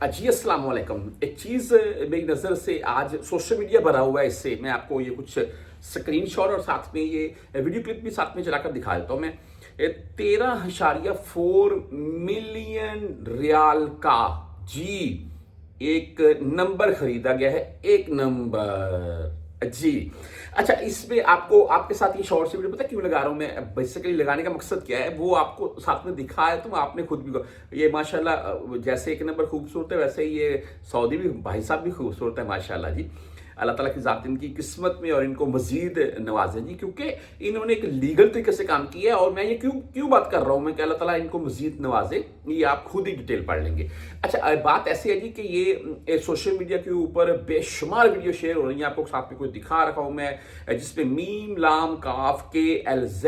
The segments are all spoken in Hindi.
जी अस्सलाम वालेकुम। एक चीज़ मेरी नज़र से आज सोशल मीडिया भरा हुआ है, इससे मैं आपको ये कुछ स्क्रीनशॉट और साथ में ये वीडियो क्लिप भी साथ में चलाकर दिखा देता हूँ मैं। 13.4 मिलियन रियाल का जी एक नंबर खरीदा गया है, एक नंबर जी। अच्छा, इसमें आपको आपके साथ ये शॉर्ट वीडियो पता क्यों लगा रहा हूँ मैं? बेसिकली लगाने का मकसद क्या है वो आपको साथ में दिखा है, तो आपने खुद भी ये माशाल्लाह जैसे एक नंबर खूबसूरत है वैसे ही ये सऊदी भी भाई साहब भी खूबसूरत है माशाल्लाह जी। अल्लाह ताला की ज़ात इनकी किस्मत में और इनको मजीद नवाजे जी, क्योंकि इन्होंने एक लीगल तरीके से काम किया है। और मैं ये क्यों क्यों बात कर रहा हूँ मैं कि अल्लाह ताला इनको मजीद नवाजे, ये आप खुद ही डिटेल पढ़ लेंगे। अच्छा, बात ऐसी है जी कि ये सोशल मीडिया के ऊपर बेशुमार वीडियो शेयर हो रही है, आपको साथ में कोई दिखा रखा हूँ मैं, जिसमें मीम लाम काफ के LZ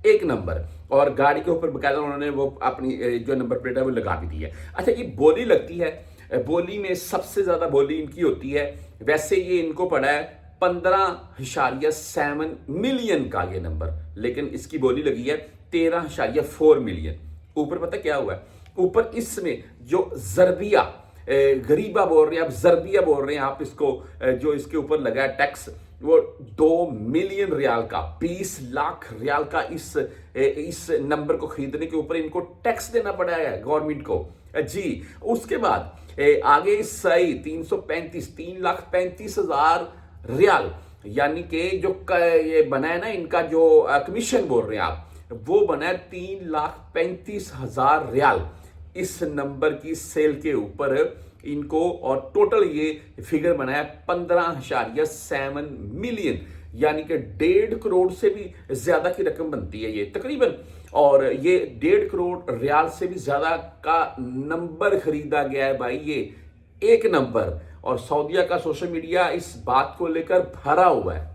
एक नंबर और गाड़ी के ऊपर बकायदा उन्होंने वो अपनी जो नंबर प्लेट है वो लगा भी दी है। अच्छा, ये बोली लगती है, बोली में सबसे ज्यादा बोली इनकी होती है। वैसे ये इनको पड़ा है 15.7 मिलियन का ये नंबर, लेकिन इसकी बोली लगी है 13.4 मिलियन। ऊपर पता क्या हुआ है? ऊपर इसमें जो जरबिया गरीबा बोल रहे हैं, आप जरबिया बोल रहे हैं आप इसको, जो इसके ऊपर लगा है टैक्स, वो 2 मिलियन रियाल का, 20 लाख रियाल का इस नंबर को खरीदने के ऊपर इनको टैक्स देना पड़ा है गवर्नमेंट को जी। उसके बाद आगे सही 3,35,000 रियाल, यानी कि जो ये बना है ना इनका जो कमीशन बोल रहे हैं आप, वो बना है 3,35,000 रियाल इस नंबर की सेल के ऊपर इनको। और टोटल ये फिगर बना है 15.7 मिलियन, यानी कि 1.5 करोड़ से भी ज्यादा की रकम बनती है ये तकरीबन। और ये 1.5 करोड़ रियाल से भी ज्यादा का नंबर खरीदा गया है भाई, ये एक नंबर। और सऊदीया का सोशल मीडिया इस बात को लेकर भरा हुआ है।